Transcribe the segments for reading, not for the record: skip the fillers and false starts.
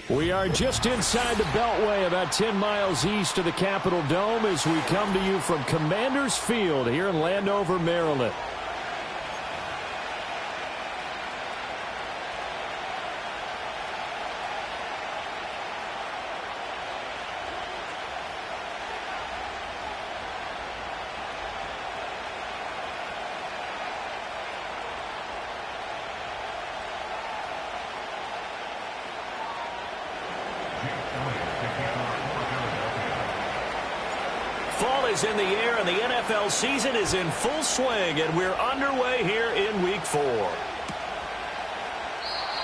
We are just inside the Beltway, about 10 miles east of the Capitol Dome, as we come to you from Commander's Field here in Landover, Maryland. Fall is in the air, and the NFL season is in full swing, and we're underway here in Week 4.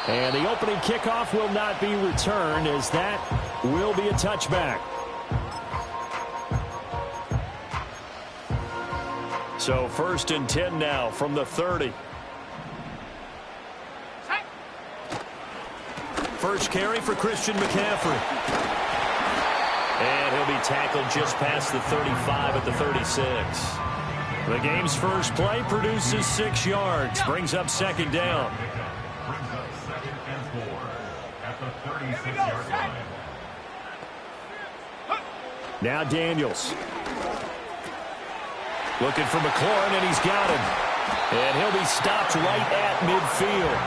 And the opening kickoff will not be returned, as that will be a touchback. So 1st and 10 now from the 30. First carry for Christian McCaffrey. And he'll be tackled just past the 35 at the 36. The game's first play produces 6 yards. Brings up 2nd down. Brings up 2nd and 4 at the 36-yard line. Now Daniels. Looking for McLaurin, and he's got him. And he'll be stopped right at midfield.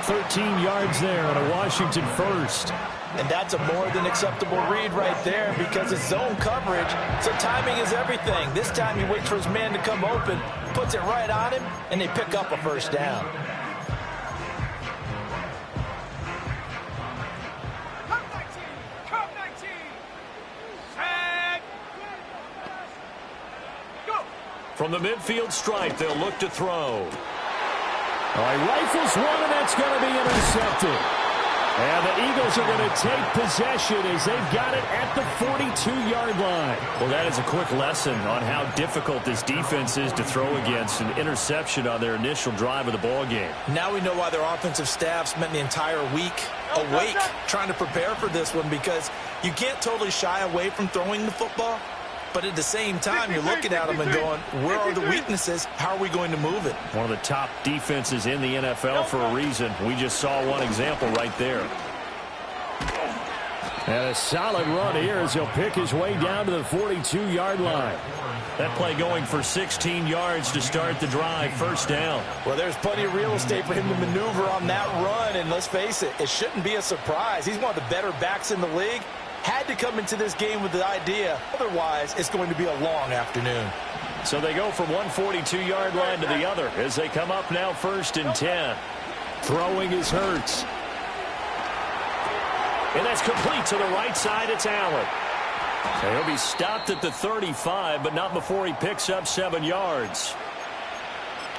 13 yards there on a Washington first. And that's a more than acceptable read right there, because it's zone coverage, so timing is everything. This time he waits for his man to come open, puts it right on him, and they pick up a first down. From the midfield stripe, they'll look to throw. All right, rifles one, and that's going to be intercepted. And the Eagles are going to take possession as they've got it at the 42-yard line. Well, that is a quick lesson on how difficult this defense is to throw against. An interception on their initial drive of the ball game. Now we know why their offensive staff spent the entire week awake trying to prepare for this one, because you can't totally shy away from throwing the football. But at the same time, you're looking at them and going, where are the weaknesses? How are we going to move it? One of the top defenses in the NFL for a reason. We just saw one example right there. And a solid run here as he'll pick his way down to the 42-yard line. That play going for 16 yards to start the drive. First down. Well, there's plenty of real estate for him to maneuver on that run. And let's face it, it shouldn't be a surprise. He's one of the better backs in the league. Had to come into this game with the idea. Otherwise, it's going to be a long afternoon. So they go from one 42-yard line to the other as they come up now 1st and 10. Throwing is Hurts. And that's complete to the right side. It's Allen. So he'll be stopped at the 35, but not before he picks up 7 yards.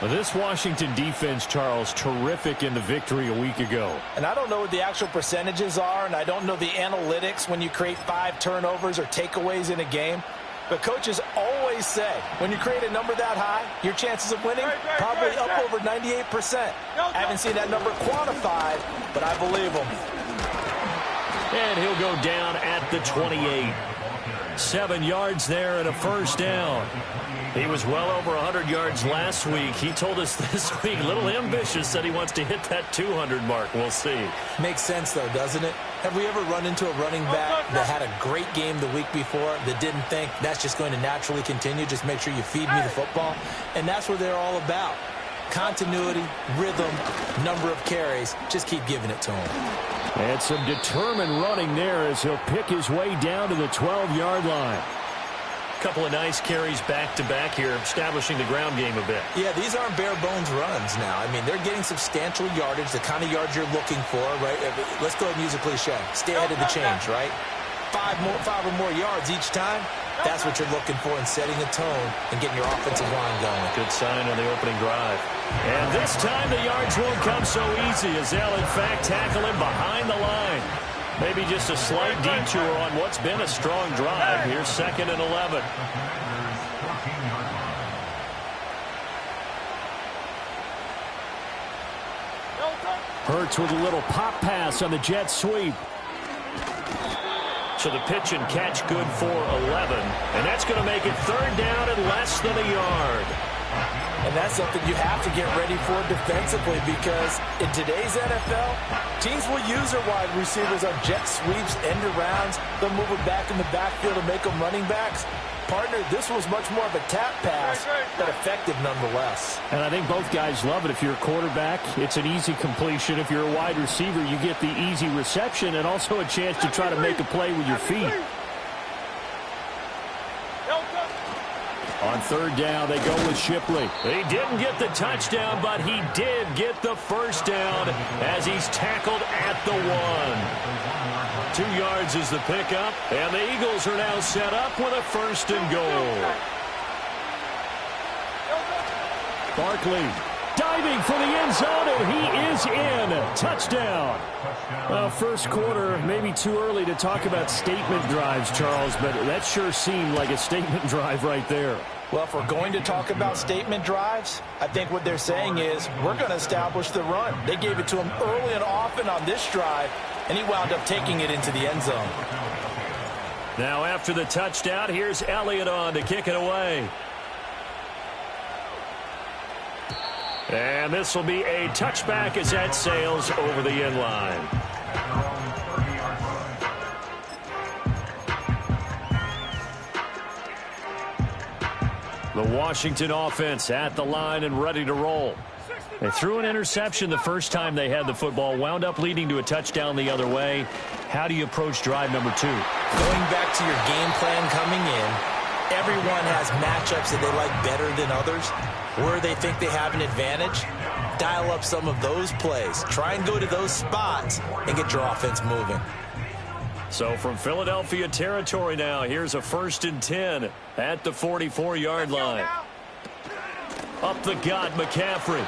Well, this Washington defense, Charles, terrific in the victory a week ago. And I don't know what the actual percentages are, and I don't know the analytics when you create 5 turnovers or takeaways in a game. But coaches always say, when you create a number that high, your chances of winning probably up over 98%. I haven't seen that number quantified, but I believe them. And he'll go down at the 28. 7 yards there and a first down. He was well over 100 yards last week. He told us this week, a little ambitious, said he wants to hit that 200 mark. We'll see. Makes sense, though, doesn't it? Have we ever run into a running back that had a great game the week before that didn't think that's just going to naturally continue? Just make sure you feed me the football. And that's what they're all about. Continuity, rhythm, number of carries. Just keep giving it to him. And some determined running there as he'll pick his way down to the 12-yard line. Couple of nice carries back-to-back here, establishing the ground game a bit. Yeah, these aren't bare-bones runs now. I mean, they're getting substantial yardage, the kind of yards you're looking for, right? Let's go ahead and use a cliche. Stay ahead of the change, right? 5 or more yards each time. That's what you're looking for in setting a tone and getting your offensive line going. Good sign on the opening drive. And this time the yards won't come so easy as they'll, in fact, tackle him behind the line. Maybe just a slight detour on what's been a strong drive. Here's 2nd and 11. Hurts with a little pop pass on the jet sweep. So the pitch and catch good for 11. And that's going to make it 3rd down and less than a yard. And that's something you have to get ready for defensively, because in today's NFL, teams will use their wide receivers on jet sweeps, end arounds. They'll move them back in the backfield and make them running backs. Partner, this was much more of a tap pass, but effective nonetheless. And I think both guys love it. If you're a quarterback, it's an easy completion. If you're a wide receiver, you get the easy reception and also a chance to try to make a play with your feet. On third down, they go with Shipley. He didn't get the touchdown, but he did get the first down as he's tackled at the 1. 2 yards is the pickup, and the Eagles are now set up with a first and goal. Barkley diving for the end zone, and he is in. Touchdown. Well, first quarter, maybe too early to talk about statement drives, Charles, but that sure seemed like a statement drive right there. Well, if we're going to talk about statement drives, I think what they're saying is we're going to establish the run. They gave it to him early and often on this drive, and he wound up taking it into the end zone. Now after the touchdown, here's Elliott on to kick it away. And this will be a touchback as that sails over the end line. The Washington offense at the line and ready to roll. They threw an interception the first time they had the football, wound up leading to a touchdown the other way. How do you approach drive number 2? Going back to your game plan coming in, everyone has matchups that they like better than others. Where they think they have an advantage, dial up some of those plays. Try and go to those spots and get your offense moving. So from Philadelphia territory now, here's a 1st and 10 at the 44-yard line. Up the gut, McCaffrey.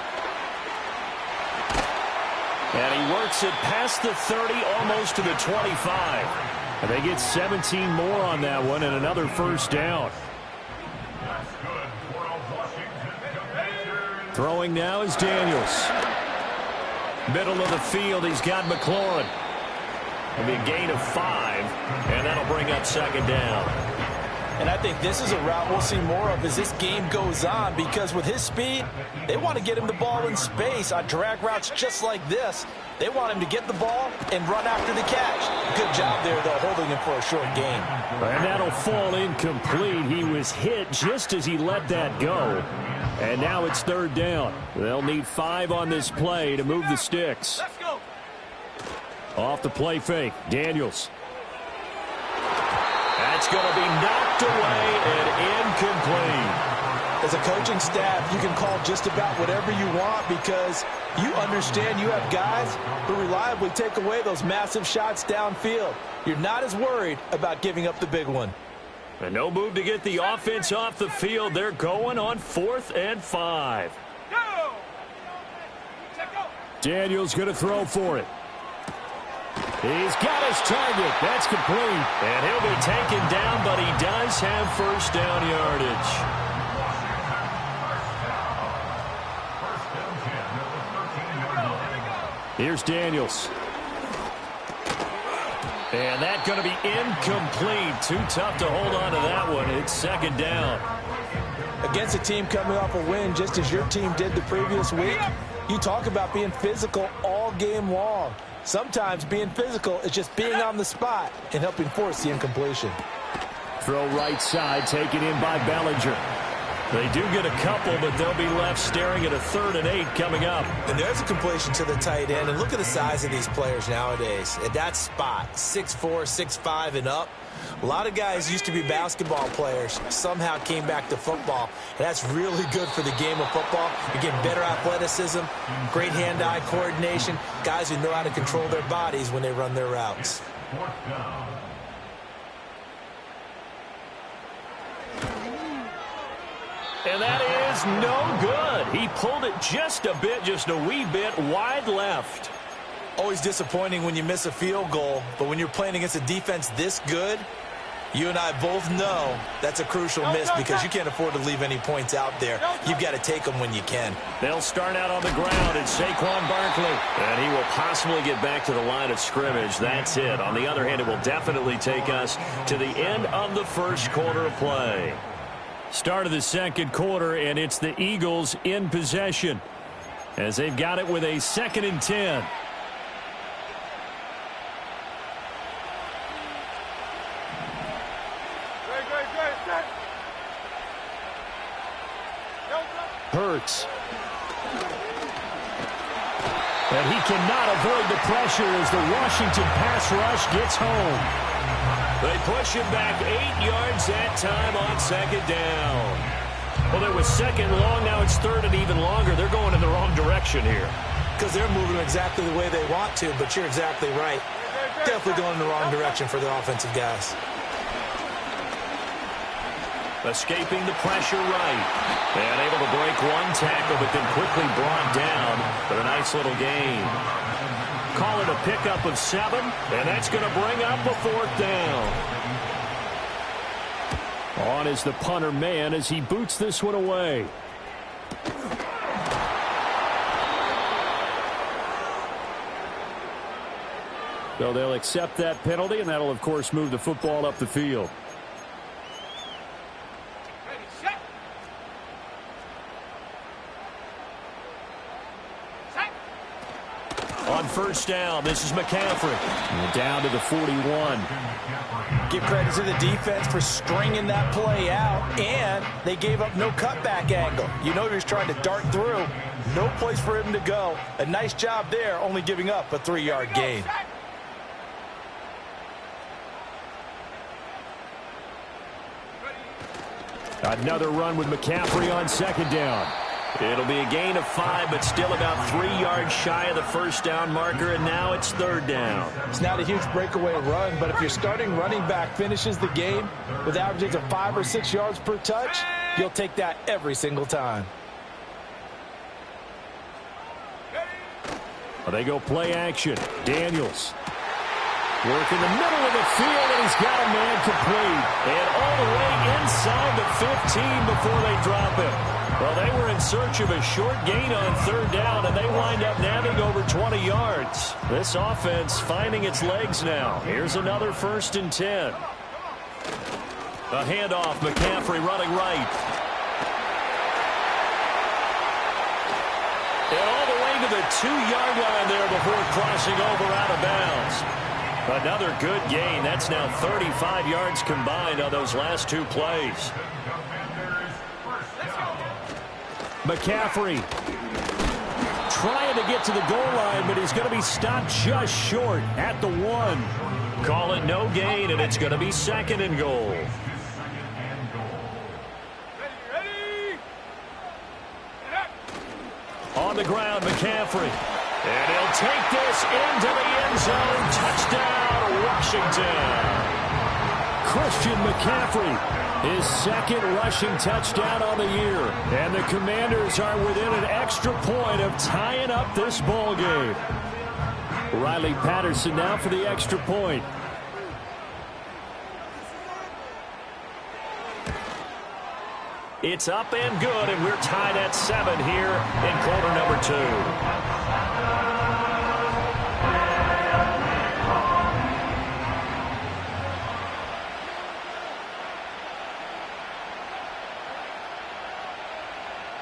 And he works it past the 30, almost to the 25. And they get 17 more on that one and another first down. Throwing now is Daniels. Middle of the field, he's got McLaurin. It'll be a gain of 5, and that'll bring up 2nd down. And I think this is a route we'll see more of as this game goes on, because with his speed, they want to get him the ball in space on drag routes just like this. They want him to get the ball and run after the catch. Good job there, though, holding him for a short gain. And that'll fall incomplete. He was hit just as he let that go. And now it's 3rd down. They'll need 5 on this play to move the sticks. Let's go. Off the play fake, Daniels. That's going to be knocked away and incomplete. As a coaching staff, you can call just about whatever you want, because you understand you have guys who reliably take away those massive shots downfield. You're not as worried about giving up the big one. And no move to get the offense off the field. They're going on 4th and 5. Go. Daniels going to throw for it. He's got his target. That's complete. And he'll be taken down, but he does have first down yardage. Here's Daniels. And that's going to be incomplete. Too tough to hold on to that one. It's 2nd down. Against a team coming off a win, just as your team did the previous week, you talk about being physical all game long. Sometimes being physical is just being on the spot and helping force the incompletion. Throw right side, taken in by Bellinger. They do get a couple, but they'll be left staring at a 3rd and 8 coming up. And there's a completion to the tight end. And look at the size of these players nowadays. At that spot, 6'4", 6'5", and up. A lot of guys used to be basketball players, somehow came back to football. And that's really good for the game of football. You get better athleticism, great hand-eye coordination, guys who know how to control their bodies when they run their routes. 4th down. And that is no good. He pulled it just a bit, just a wee bit wide left. Always disappointing when you miss a field goal, but when you're playing against a defense this good, you and I both know that's a crucial miss, because you can't afford to leave any points out there. You've got to take them when you can. They'll start out on the ground. It's Saquon Barkley. And he will possibly get back to the line of scrimmage. That's it. On the other hand, it will definitely take us to the end of the first quarter of play. Start of the second quarter, and it's the Eagles in possession as they've got it with a 2nd and 10. Hurts. And he cannot avoid the pressure as the Washington pass rush gets home. They push him back 8 yards that time on 2nd down. Well, it was 2nd long. Now it's 3rd and even longer. They're going in the wrong direction here. Because they're moving exactly the way they want to, but you're exactly right. Definitely going in the wrong direction for the offensive guys. Escaping the pressure right. And able to break one tackle, but then quickly brought down for a nice little gain. Call it a pickup of 7, and that's going to bring up a 4th down. On is the punter man as he boots this one away. So they'll accept that penalty, and that'll, of course, move the football up the field. On 1st down, this is McCaffrey. And down to the 41. Give credit to the defense for stringing that play out, and they gave up no cutback angle. You know he was trying to dart through. No place for him to go. A nice job there, only giving up a 3-yard gain. Another run with McCaffrey on 2nd down. It'll be a gain of 5, but still about 3 yards shy of the 1st down marker, and now it's 3rd down. It's not a huge breakaway run, but if your starting running back finishes the game with averages of 5 or 6 yards per touch, you'll take that every single time. Well, they go play action. Daniels. Work in the middle of the field, and he's got a man complete. And all the way inside the 15 before they drop him. Well, they were in search of a short gain on 3rd down, and they wind up nabbing over 20 yards. This offense finding its legs now. Here's another 1st and 10. A handoff, McCaffrey running right. And all the way to the 2-yard line there before crossing over out of bounds. Another good gain. That's now 35 yards combined on those last 2 plays. McCaffrey trying to get to the goal line, but he's going to be stopped just short at the 1. Call it no gain, and it's going to be 2nd and goal. On the ground, McCaffrey. And he'll take this into the end zone. Touchdown, Washington. Christian McCaffrey, his 2nd rushing touchdown on the year. And the Commanders are within an extra point of tying up this ball game. Riley Patterson now for the extra point. It's up and good, and we're tied at 7 here in quarter number 2.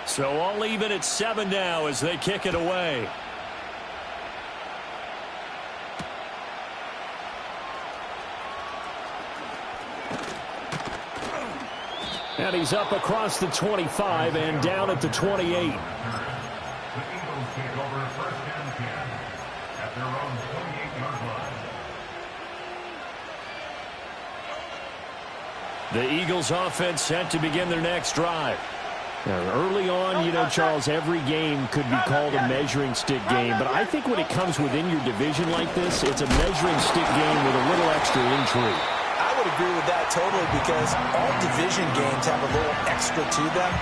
So all even at 7 now as they kick it away. And he's up across the 25 and down at the 28. The Eagles take over 1st and 10 at their own 28-yard line. The Eagles offense set to begin their next drive. Now, early on, you know, Charles, every game could be called a measuring stick game. But I think when it comes within your division like this, it's a measuring stick game with a little extra intrigue. I would agree with that totally because all division games have a little extra to them.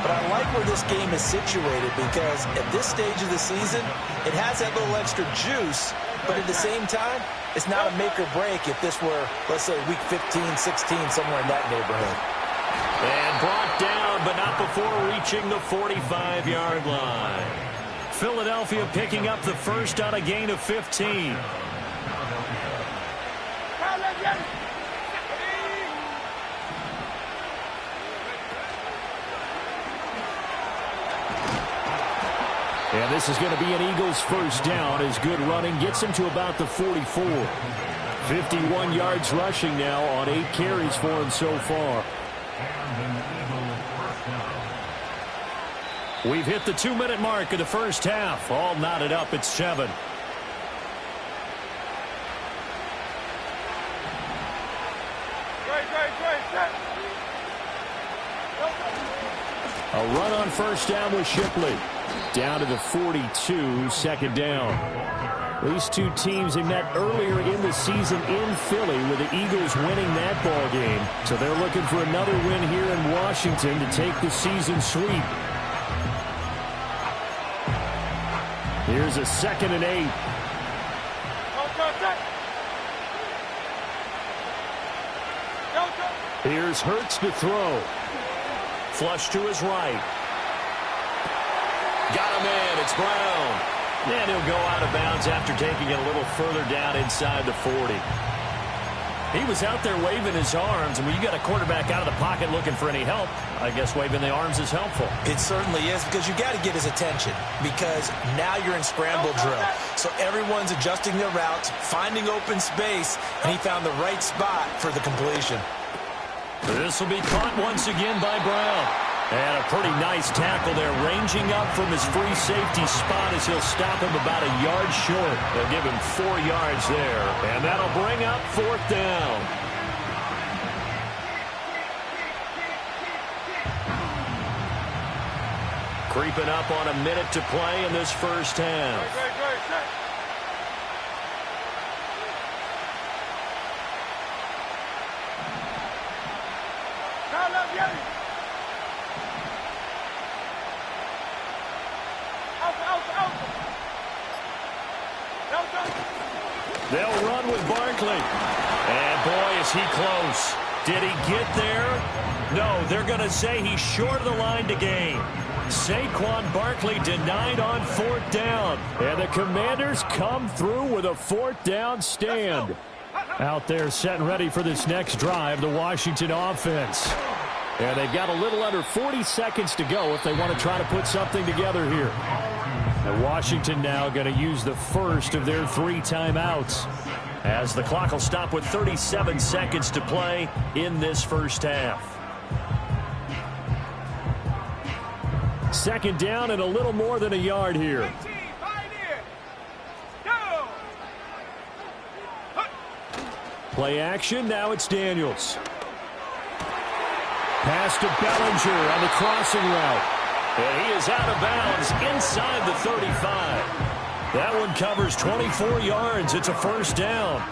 But I like where this game is situated because at this stage of the season, it has that little extra juice. But at the same time, it's not a make or break if this were, let's say, week 15, 16, somewhere in that neighborhood. And brought down, but not before reaching the 45-yard line. Philadelphia picking up the first on a gain of 15. And this is going to be an Eagles first down as good running gets him to about the 44. 51 yards rushing now on 8 carries for him so far. We've hit the 2-minute mark of the first half. All knotted up at 7. A run on first down with Shipley. Down to the 42, second down. These two teams they met earlier in the season in Philly with the Eagles winning that ball game. So they're looking for another win here in Washington to take the season sweep. Here's a 2nd and 8. Here's Hurts to throw. Flush to his right. Got him in. It's Brown. And he'll go out of bounds after taking it a little further down inside the 40. He was out there waving his arms, and when you got a quarterback out of the pocket looking for any help, I guess waving the arms is helpful. It certainly is, because you got to get his attention, because now you're in scramble drill. So everyone's adjusting their routes, finding open space, and he found the right spot for the completion. This will be caught once again by Brown. And a pretty nice tackle there, ranging up from his free safety spot as he'll stop him about a yard short. They'll give him 4 yards there, and that'll bring up 4th down. Creeping up on a minute to play in this first half. They'll run with Barkley. And boy, is he close. Did he get there? No, they're going to say he's short of the line to gain. Saquon Barkley denied on 4th down. And the Commanders come through with a 4th down stand. Out there set and ready for this next drive, the Washington offense. And they've got a little under 40 seconds to go if they want to try to put something together here. And Washington now going to use the first of their 3 timeouts, as the clock will stop with 37 seconds to play in this first half. 2nd down and a little more than a yard here. Play action, now it's Daniels. Pass to Bellinger on the crossing route. And he is out of bounds inside the 35. That one covers 24 yards. It's a first down.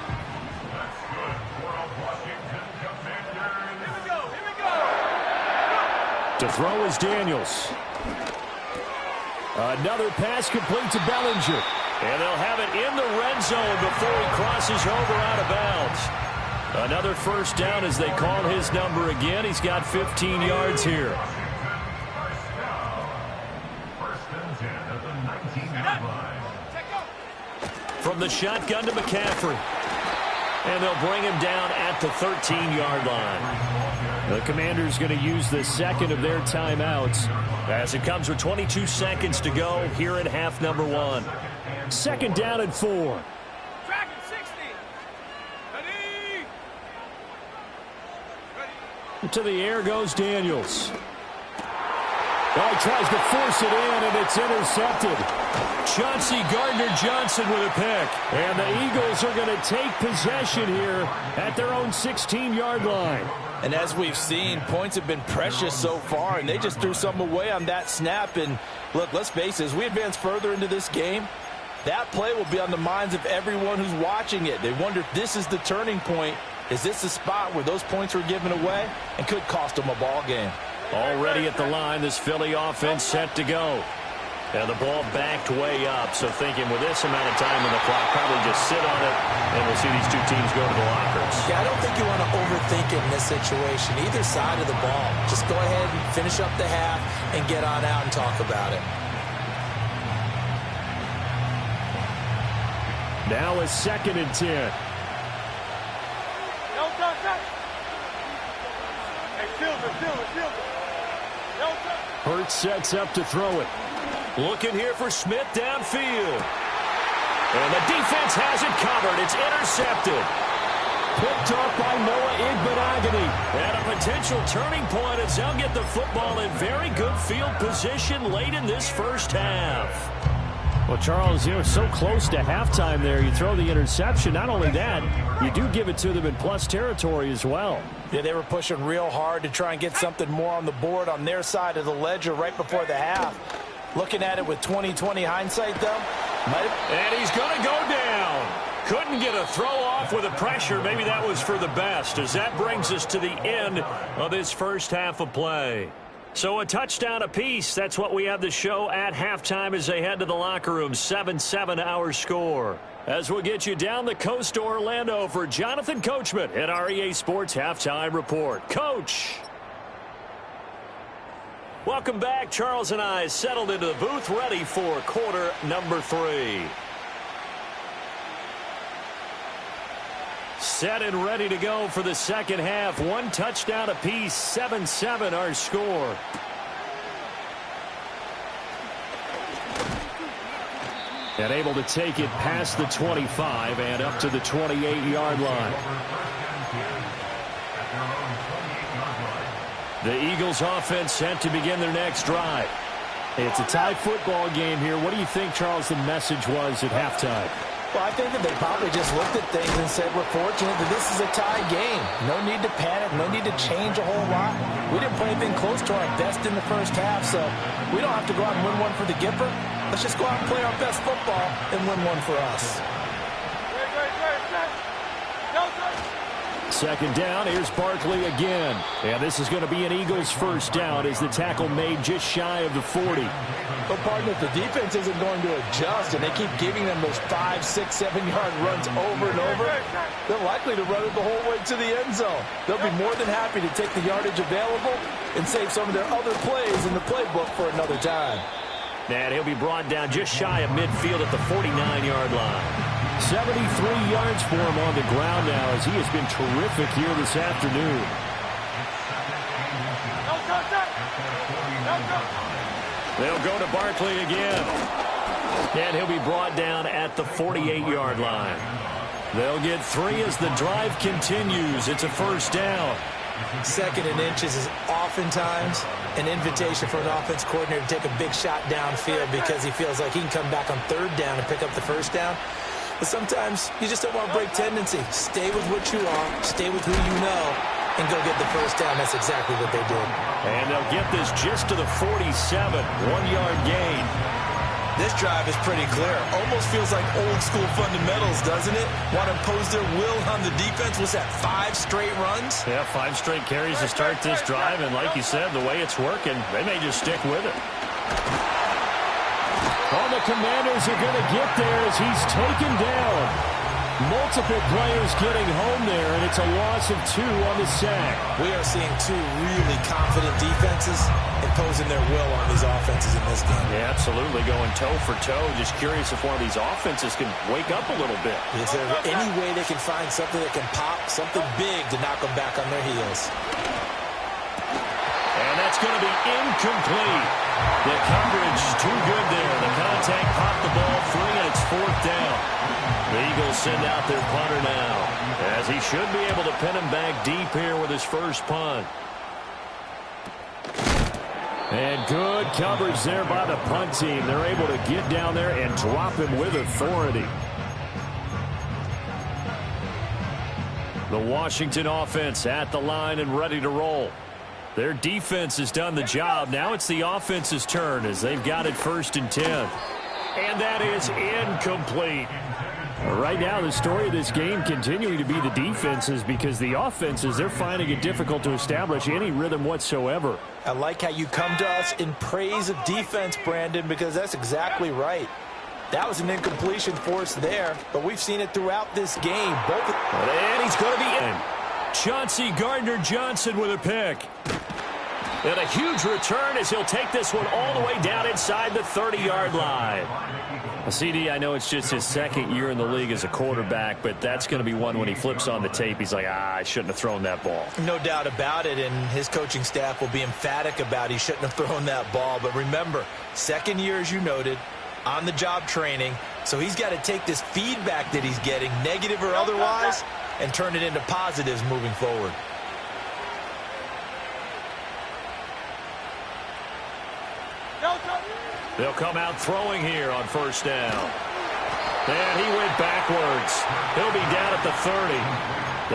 To throw is Daniels. Another pass complete to Bellinger. And they'll have it in the red zone before he crosses over out of bounds. Another first down as they call his number again. He's got 15 yards here. From the shotgun to McCaffrey. And they'll bring him down at the 13-yard line. The Commanders going to use the 2nd of their timeouts as it comes with 22 seconds to go here in half number 1. 2nd down and 4. Track at 60. Ready. To the air goes Daniels. Oh, he tries to force it in, and it's intercepted. Chauncey Gardner-Johnson with a pick. And the Eagles are going to take possession here at their own 16-yard line. And as we've seen, points have been precious so far, and they just threw some away on that snap. And look, let's face it, as we advance further into this game, that play will be on the minds of everyone who's watching it. They wonder if this is the turning point. Is this the spot where those points were given away and could cost them a ball game? Already at the line, this Philly offense set to go. And the ball backed way up, so thinking with this amount of time on the clock, probably just sit on it, and we'll see these two teams go to the lockers. Yeah, I don't think you want to overthink it in this situation, either side of the ball. Just go ahead and finish up the half and get on out and talk about it. Now a 2nd and 10. Hurts sets up to throw it. Looking here for Smith downfield. And the defense has it covered. It's intercepted. Picked off by Noah Igbenogany. And a potential turning point as they'll get the football in very good field position late in this first half. Well, Charles, you were so close to halftime there. You throw the interception. Not only that, you do give it to them in plus territory as well. Yeah, they were pushing real hard to try and get something more on the board on their side of the ledger right before the half. Looking at it with 20/20 hindsight, though. And he's going to go down. Couldn't get a throw off with the pressure. Maybe that was for the best, as that brings us to the end of this first half of play. So a touchdown apiece. That's what we have the show at halftime as they head to the locker room. 7-7 our score. As we'll get you down the coast to Orlando for Jonathan Coachman at our EA Sports Halftime Report. Coach! Welcome back. Charles and I settled into the booth ready for quarter number 3. Set and ready to go for the second half. One touchdown apiece. 7-7 our score. And able to take it past the 25 and up to the 28-yard line. The Eagles offense set to begin their next drive. It's a tie football game here. What do you think, Charles, the message was at halftime? Well, I think that they probably just looked at things and said, we're fortunate that this is a tie game. No need to panic. No need to change a whole lot. We didn't play anything close to our best in the first half, so we don't have to go out and win one for the Gipper. Let's just go out and play our best football and win one for us. Second down, here's Barkley again. And this is going to be an Eagles first down as the tackle made just shy of the 40. But, partner, if the defense isn't going to adjust and they keep giving them those 5, 6, 7-yard runs over and over, they're likely to run it the whole way to the end zone. They'll be more than happy to take the yardage available and save some of their other plays in the playbook for another time. And he'll be brought down just shy of midfield at the 49-yard line. 73 yards for him on the ground now as he has been terrific here this afternoon. They'll go to Barkley again. And he'll be brought down at the 48-yard line. They'll get 3 as the drive continues. It's a first down. Second and inches is oftentimes an invitation for an offense coordinator to take a big shot downfield because he feels like he can come back on third down and pick up the first down. But sometimes you just don't want to break tendency. Stay with what you are, stay with who you know, and go get the first down. That's exactly what they did. And they'll get this just to the 47, 1-yard gain. This drive is pretty clear. Almost feels like old school fundamentals, doesn't it? Want to impose their will on the defense. What's that, 5 straight runs? Yeah, 5 straight carries to start this drive. And like you said, the way it's working, they may just stick with it. All the Commanders are going to get there as he's taken down. Multiple players getting home there, and it's a loss of 2 on the sack. We are seeing 2 really confident defenses imposing their will on these offenses in this game. Yeah, absolutely, going toe for toe. Just curious if one of these offenses can wake up a little bit. Is there any way they can find something that can pop, something big to knock them back on their heels? And that's going to be incomplete. The coverage too good there. The contact popped the ball free, and it's 4th down. The Eagles send out their punter now, as he should be able to pin him back deep here with his first punt. And good coverage there by the punt team. They're able to get down there and drop him with authority. The Washington offense at the line and ready to roll. Their defense has done the job. Now it's the offense's turn as they've got it 1st and 10. And that is incomplete. Right now, the story of this game continuing to be the defenses because the offenses, they're finding it difficult to establish any rhythm whatsoever. I like how you come to us in praise of defense, Brandon, because that's exactly right. That was an incompletion for us there, but we've seen it throughout this game. And he's going to be in. Chauncey Gardner-Johnson with a pick. And a huge return as he'll take this one all the way down inside the 30-yard line. CD, I know it's just his second year in the league as a quarterback, but that's going to be one when he flips on the tape. He's like, I shouldn't have thrown that ball. No doubt about it, and his coaching staff will be emphatic about he shouldn't have thrown that ball. But remember, second year, as you noted, on-the-job training, so he's got to take this feedback that he's getting, negative or otherwise, and turn it into positives moving forward. They'll come out throwing here on first down. And he went backwards. He'll be down at the 30.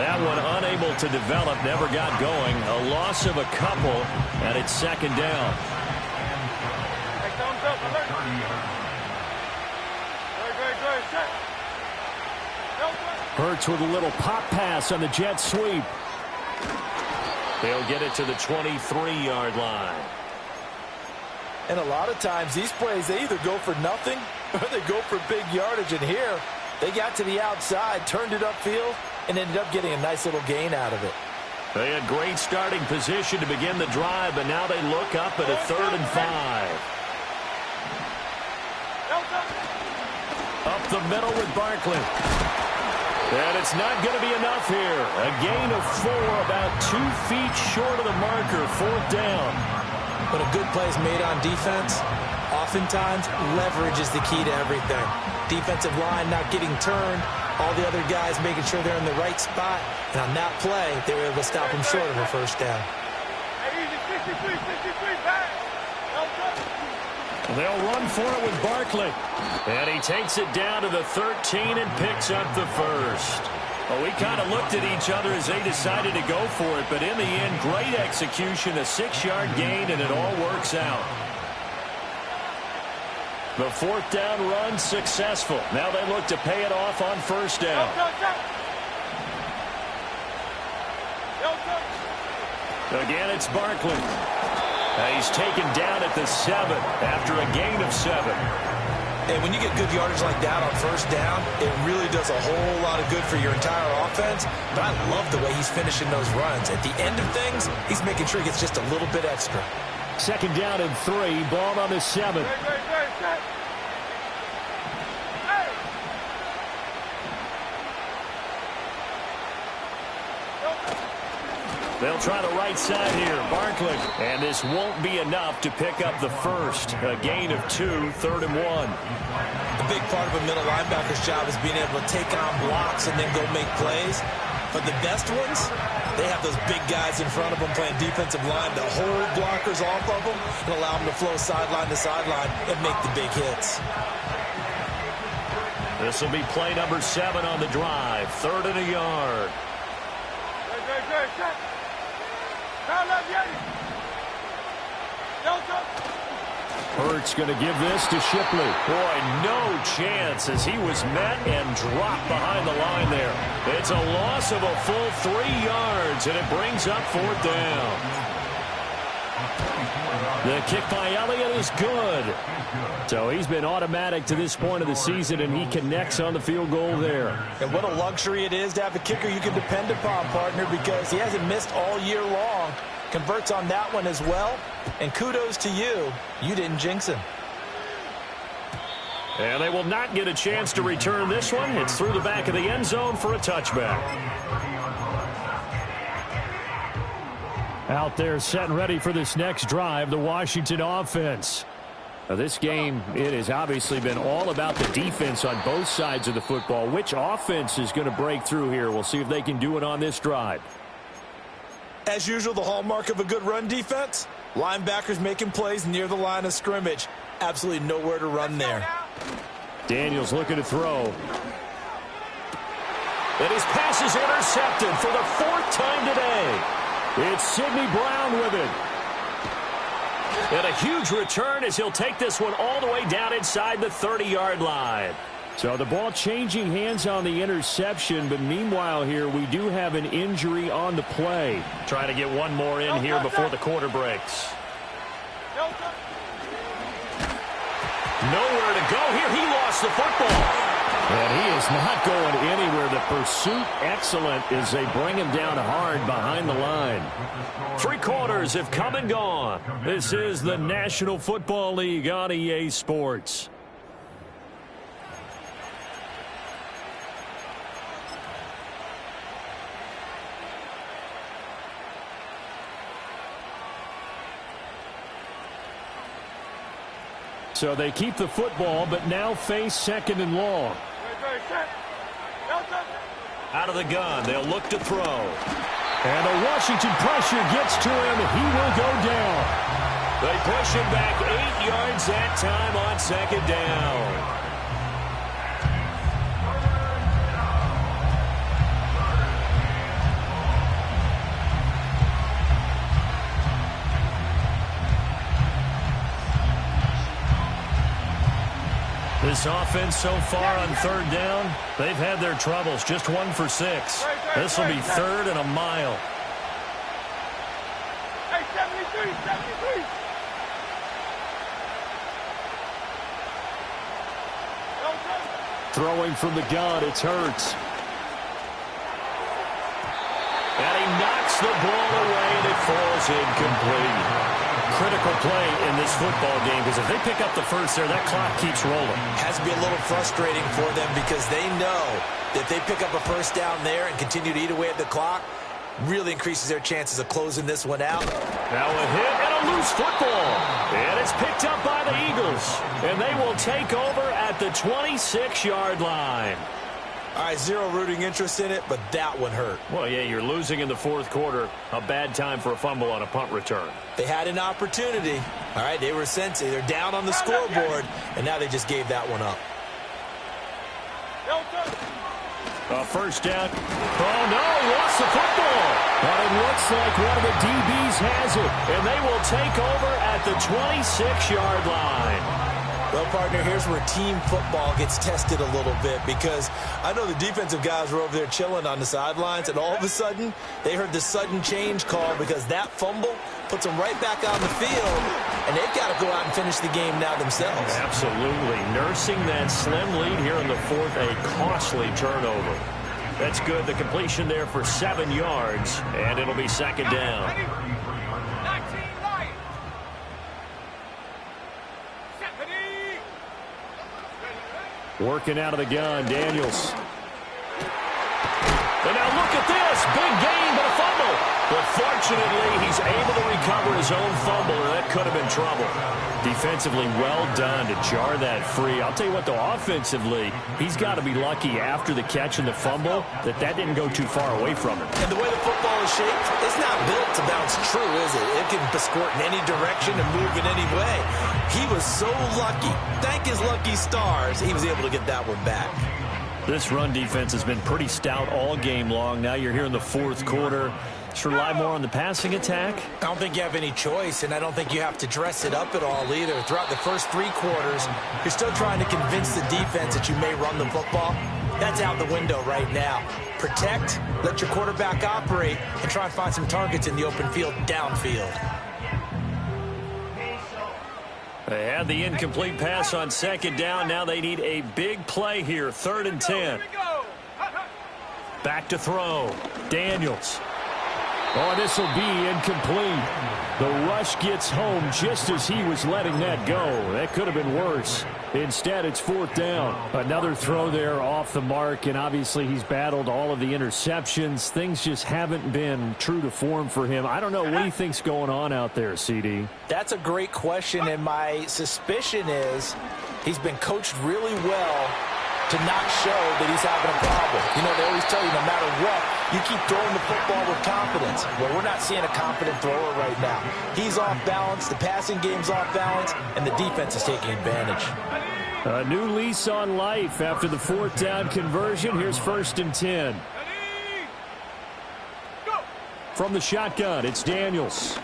That one unable to develop, never got going. A loss of a couple, and it's second down. Hurts with a little pop pass on the jet sweep. They'll get it to the 23-yard line. And a lot of times, these plays, they either go for nothing or they go for big yardage. And here, they got to the outside, turned it upfield, and ended up getting a nice little gain out of it. They had great starting position to begin the drive, but now they look up at a 3rd and 5. Up the middle with Barkley. And it's not going to be enough here. A gain of 4, about 2 feet short of the marker, 4th down. When a good play is made on defense, oftentimes leverage is the key to everything. Defensive line not getting turned, all the other guys making sure they're in the right spot. And on that play, they were able to stop him short of a first down. They'll run for it with Barkley. And he takes it down to the 13 and picks up the first. Well, we kind of looked at each other as they decided to go for it, but in the end, great execution, a 6-yard gain, and it all works out. The 4th down run successful. Now they look to pay it off on first down. Again, it's Barkley. He's taken down at the 7 after a gain of 7. And when you get good yardage like that on first down, it really does a whole lot of good for your entire offense. But I love the way he's finishing those runs. At the end of things, he's making sure he gets just a little bit extra. Second down and 3, ball on the 7. They'll try the right side here. Barkley. And this won't be enough to pick up the first. A gain of 2, 3rd and 1. A big part of a middle linebacker's job is being able to take on blocks and then go make plays. But the best ones, they have those big guys in front of them playing defensive line to hold blockers off of them and allow them to flow sideline to sideline and make the big hits. This will be play number 7 on the drive. 3rd and a yard. Hurts going to give this to Shipley. Boy, no chance as he was met and dropped behind the line there. It's a loss of a full 3 yards, and it brings up 4th down. The kick by Elliott is good. So he's been automatic to this point of the season, and he connects on the field goal there. And what a luxury it is to have a kicker you can depend upon, partner, because he hasn't missed all year long. Converts on that one as well. And kudos to you. You didn't jinx him. And they will not get a chance to return this one. It's through the back of the end zone for a touchback. Out there set and ready for this next drive, the Washington offense. Now this game, it has obviously been all about the defense on both sides of the football. Which offense is going to break through here? We'll see if they can do it on this drive. As usual, the hallmark of a good run defense, linebackers making plays near the line of scrimmage. Absolutely nowhere to run there. Daniels looking to throw. And his pass is intercepted for the 4th time today. It's Sidney Brown with it. And a huge return as he'll take this one all the way down inside the 30-yard line. So the ball changing hands on the interception, but meanwhile here we do have an injury on the play. Trying to get one more in here before the quarter breaks. Nowhere to go here. He lost the football. And he is not going anywhere. The pursuit excellent as they bring him down hard behind the line. 3 quarters have come and gone. This is the National Football League on EA Sports. So they keep the football, but now face 2nd and long. Out of the gun, they'll look to throw. And the Washington pressure gets to him. He will go down. They push him back 8 yards that time on 2nd down. This offense so far on 3rd down, they've had their troubles. Just 1 for 6. This will be 3rd and a mile. Hey, 73, 73. Throwing from the gun, it's Hurts. And he knocks the ball away, and it falls incomplete. Critical play in this football game, because if they pick up the first there, that clock keeps rolling. Has to be a little frustrating for them because they know that if they pick up a first down there and continue to eat away at the clock, really increases their chances of closing this one out. Now a hit and a loose football. And it's picked up by the Eagles. And they will take over at the 26-yard line. All right, zero rooting interest in it, but that one hurt. Well, yeah, you're losing in the 4th quarter. A bad time for a fumble on a punt return. They had an opportunity. All right, they were sensing. They're down on the scoreboard, and now they just gave that one up. A first down. Oh, no, he lost the football. But it looks like one of the DBs has it. And they will take over at the 26-yard line. Well, partner, here's where team football gets tested a little bit because I know the defensive guys were over there chilling on the sidelines, and all of a sudden they heard the sudden change call because that fumble puts them right back on the field, and they've got to go out and finish the game now themselves. Absolutely. Nursing that slim lead here in the 4th, a costly turnover. That's good. The completion there for 7 yards, and it'll be 2nd down. Working out of the gun, Daniels. And now look at this. Big gain, but a fumble. But fortunately, he's able to recover his own fumble, or that could have been trouble. Defensively, well done to jar that free. I'll tell you what, though, offensively, he's got to be lucky after the catch and the fumble that didn't go too far away from him. And the way the football is shaped, it's not built to bounce true, is it? It can squirt in any direction and move in any way. He was so lucky. Thank his lucky stars, he was able to get that one back. This run defense has been pretty stout all game long. Now you're here in the 4th quarter. Just rely more on the passing attack. I don't think you have any choice, and I don't think you have to dress it up at all either. Throughout the first 3 quarters, you're still trying to convince the defense that you may run the football. That's out the window right now. Protect, let your quarterback operate, and try and find some targets in the open field downfield. They had the incomplete pass on 2nd down. Now they need a big play here. 3rd and 10. Back to throw. Daniels. Oh, this will be incomplete. The rush gets home just as he was letting that go. That could have been worse. Instead, it's 4th down. Another throw there off the mark, and obviously he's battled all of the interceptions. Things just haven't been true to form for him. I don't know. What do you think's going on out there, CD? That's a great question, and my suspicion is he's been coached really well to not show that he's having a problem. You know, they always tell you no matter what, you keep throwing the football with confidence. Well, we're not seeing a confident thrower right now. He's off balance, the passing game's off balance, and the defense is taking advantage. A new lease on life after the 4th down conversion. Here's 1st and 10. From the shotgun, it's Daniels.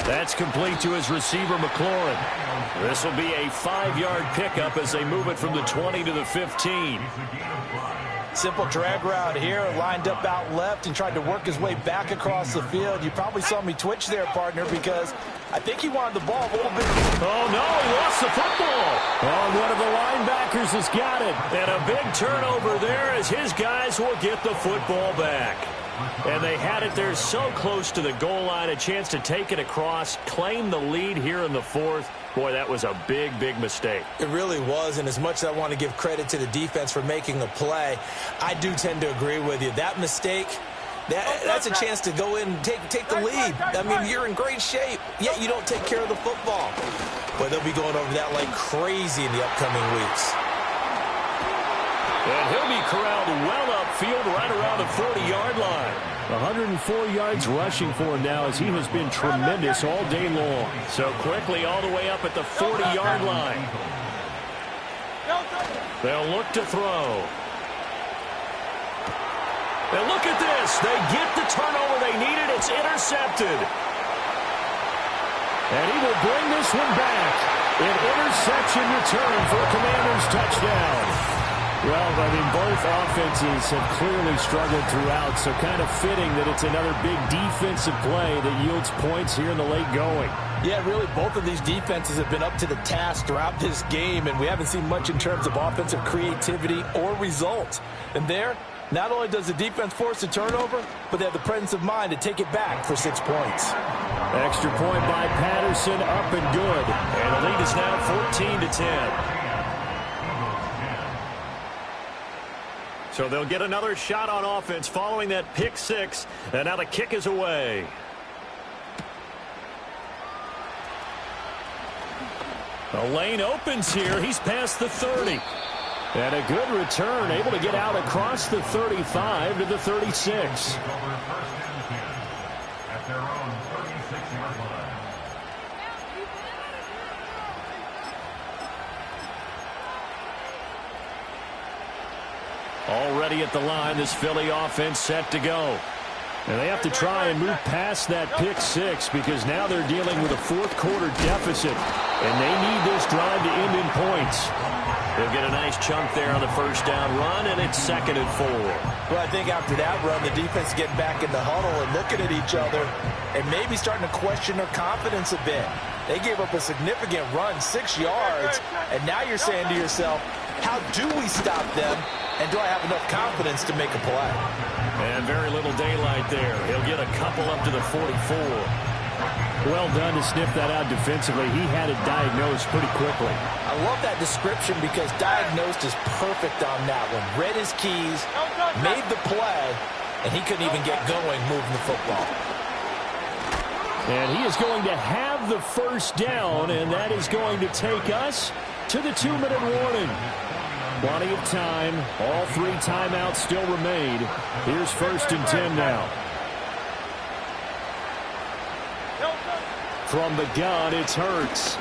That's complete to his receiver, McLaurin. This will be a 5-yard pickup as they move it from the 20 to the 15. Simple drag route here, lined up out left and tried to work his way back across the field. You probably saw me twitch there, partner, because I think he wanted the ball a little bit. Oh, no, he lost the football. Oh, one of the linebackers has got it. And a big turnover there as his guys will get the football back. And they had it there so close to the goal line, a chance to take it across, claim the lead here in the fourth. Boy, that was a big, big mistake. It really was, and as much as I want to give credit to the defense for making the play, I do tend to agree with you. That mistake, that's a chance to go in and take the lead. I mean, you're in great shape, yet you don't take care of the football. Boy, they'll be going over that like crazy in the upcoming weeks. And he'll be corralled well upfield right around the 40-yard line. 104 yards rushing for him now as he has been tremendous all day long. So quickly all the way up at the 40-yard line. They'll look to throw. And look at this. They get the turnover they needed. It's intercepted. And he will bring this one back. An interception return for a Commanders touchdown. Well, I mean, both offenses have clearly struggled throughout, so kind of fitting that it's another big defensive play that yields points here in the late going. Yeah, really, both of these defenses have been up to the task throughout this game, and we haven't seen much in terms of offensive creativity or results. And there, not only does the defense force a turnover, but they have the presence of mind to take it back for 6 points. Extra point by Patterson, up and good. And the lead is now 14-10. So they'll get another shot on offense following that pick six. And now the kick is away. The lane opens here. He's past the 30. And a good return, able to get out across the 35 to the 36. At their own 36-yard line. Already at the line, this Philly offense set to go. And they have to try and move past that pick six because now they're dealing with a fourth-quarter deficit, and they need this drive to end in points. They'll get a nice chunk there on the first down run, and it's 2nd and 4. Well, I think after that run, the defense getting back in the huddle and looking at each other and maybe starting to question their confidence a bit. They gave up a significant run, 6 yards, and now you're saying to yourself, how do we stop them, and do I have enough confidence to make a play? And very little daylight there. He'll get a couple up to the 44. Well done to sniff that out defensively. He had it diagnosed pretty quickly. I love that description because diagnosed is perfect on that one. Read his keys, made the play, and he couldn't even get going moving the football. And he is going to have the first down, and that is going to take us to the 2-minute warning. Plenty of time. All 3 timeouts still remain. Here's 1st and 10 now. From the gun, it's Hurts.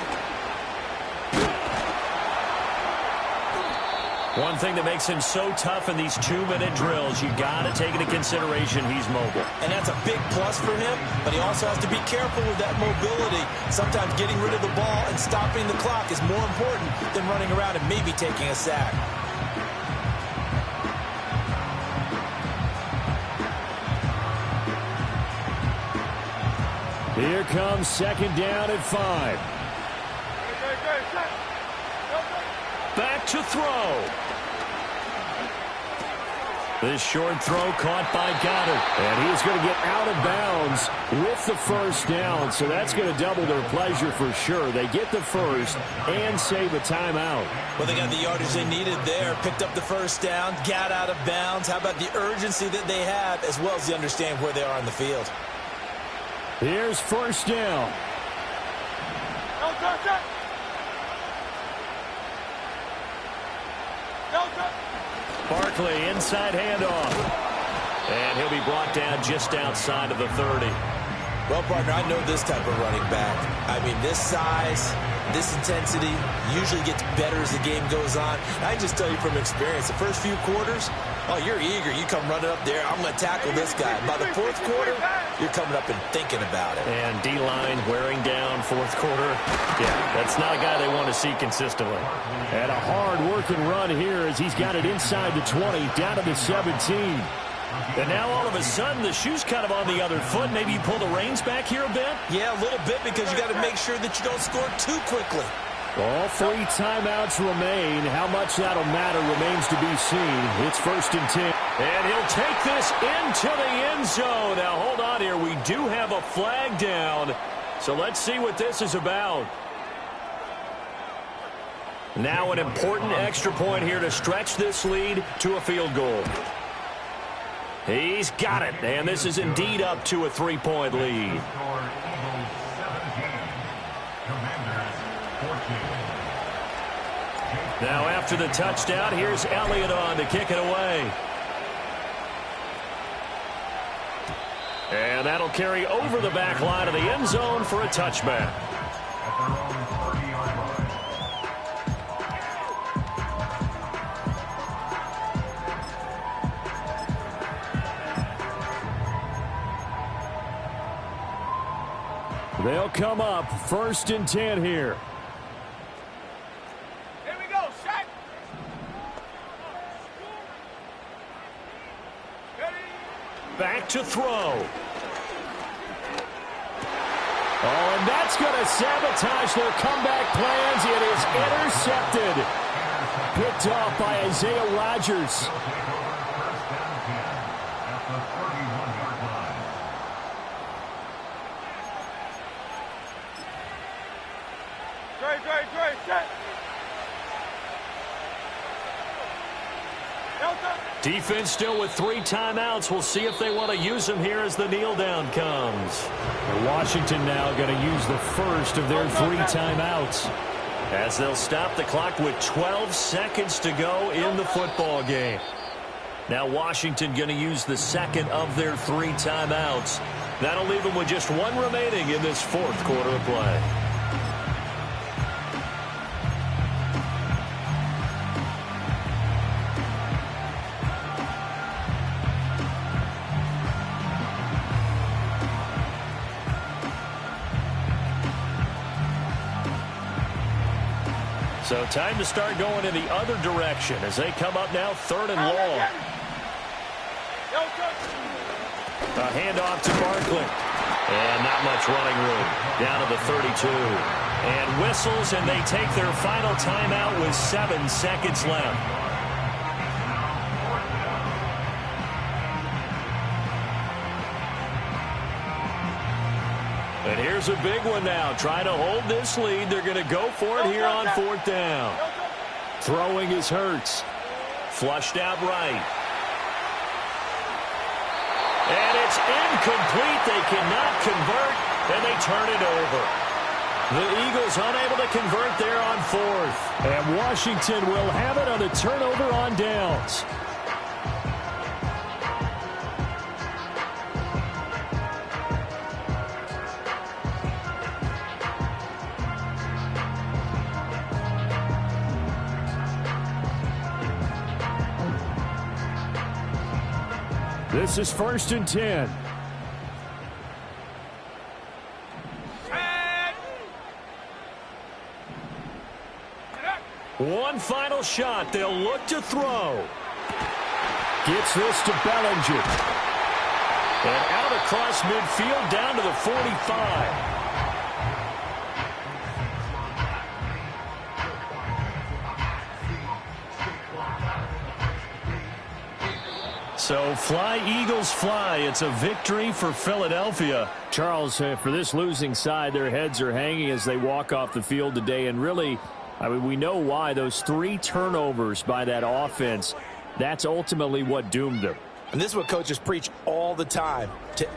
One thing that makes him so tough in these 2-minute drills, you got to take into consideration he's mobile. And that's a big plus for him, but he also has to be careful with that mobility. Sometimes getting rid of the ball and stopping the clock is more important than running around and maybe taking a sack. Here comes 2nd down at 5. Back to throw. This short throw caught by Goddard. And he's going to get out of bounds with the first down. So that's going to double their pleasure for sure. They get the first and save a timeout. Well, they got the yardage they needed there. Picked up the first down, got out of bounds. How about the urgency that they have as well as the understand where they are on the field? Here's 1st down. Barkley, inside handoff. And he'll be brought down just outside of the 30. Well, partner, I know this type of running back. I mean, this size, this intensity usually gets better as the game goes on. I can just tell you from experience, the first few quarters, oh, you're eager. You come running up there. I'm going to tackle this guy. By the 4th quarter, you're coming up and thinking about it. And D-line wearing down 4th quarter. Yeah, that's not a guy they want to see consistently. And a hard-working run here as he's got it inside the 20, down to the 17. And now all of a sudden the shoe's kind of on the other foot. Maybe you pull the reins back here a bit? Yeah, a little bit, because you got to make sure that you don't score too quickly. All 3 timeouts remain. How much that'll matter remains to be seen. It's 1st and 10. And he'll take this into the end zone. Now, hold on here. We do have a flag down. So let's see what this is about. Now an important extra point here to stretch this lead to a field goal. He's got it. And this is indeed up to a 3-point lead. Now after the touchdown, here's Elliott on to kick it away. And that'll carry over the back line of the end zone for a touchback. They'll come up 1st and 10 here. Here we go, shot. Back to throw. Oh, and that's going to sabotage their comeback plans. It is intercepted. Picked off by Isaiah Rodgers. Dre, set. Defense still with 3 timeouts. We'll see if they want to use them here as the kneel down comes. Washington now going to use the first of their 3 timeouts. As they'll stop the clock with 12 seconds to go in the football game. Now Washington going to use the second of their 3 timeouts. That'll leave them with just 1 remaining in this 4th quarter of play. So time to start going in the other direction as they come up now 3rd and long. A handoff to Barkley. And not much running room. Down to the 32. And whistles, and they take their final timeout with 7 seconds left. And here's a big one now. Trying to hold this lead. They're going to go for it here on 4th down. Throwing is Hurts. Flushed out right. And it's incomplete. They cannot convert, and they turn it over. The Eagles unable to convert there on 4th. And Washington will have it on a turnover on downs. This is 1st and 10. One final shot. They'll look to throw. Gets this to Bellinger. And out across midfield down to the 45. So fly, Eagles, fly. It's a victory for Philadelphia. Charles, for this losing side, their heads are hanging as they walk off the field today. And really, I mean, we know why. Those 3 turnovers by that offense, that's ultimately what doomed them. And this is what coaches preach all the time. To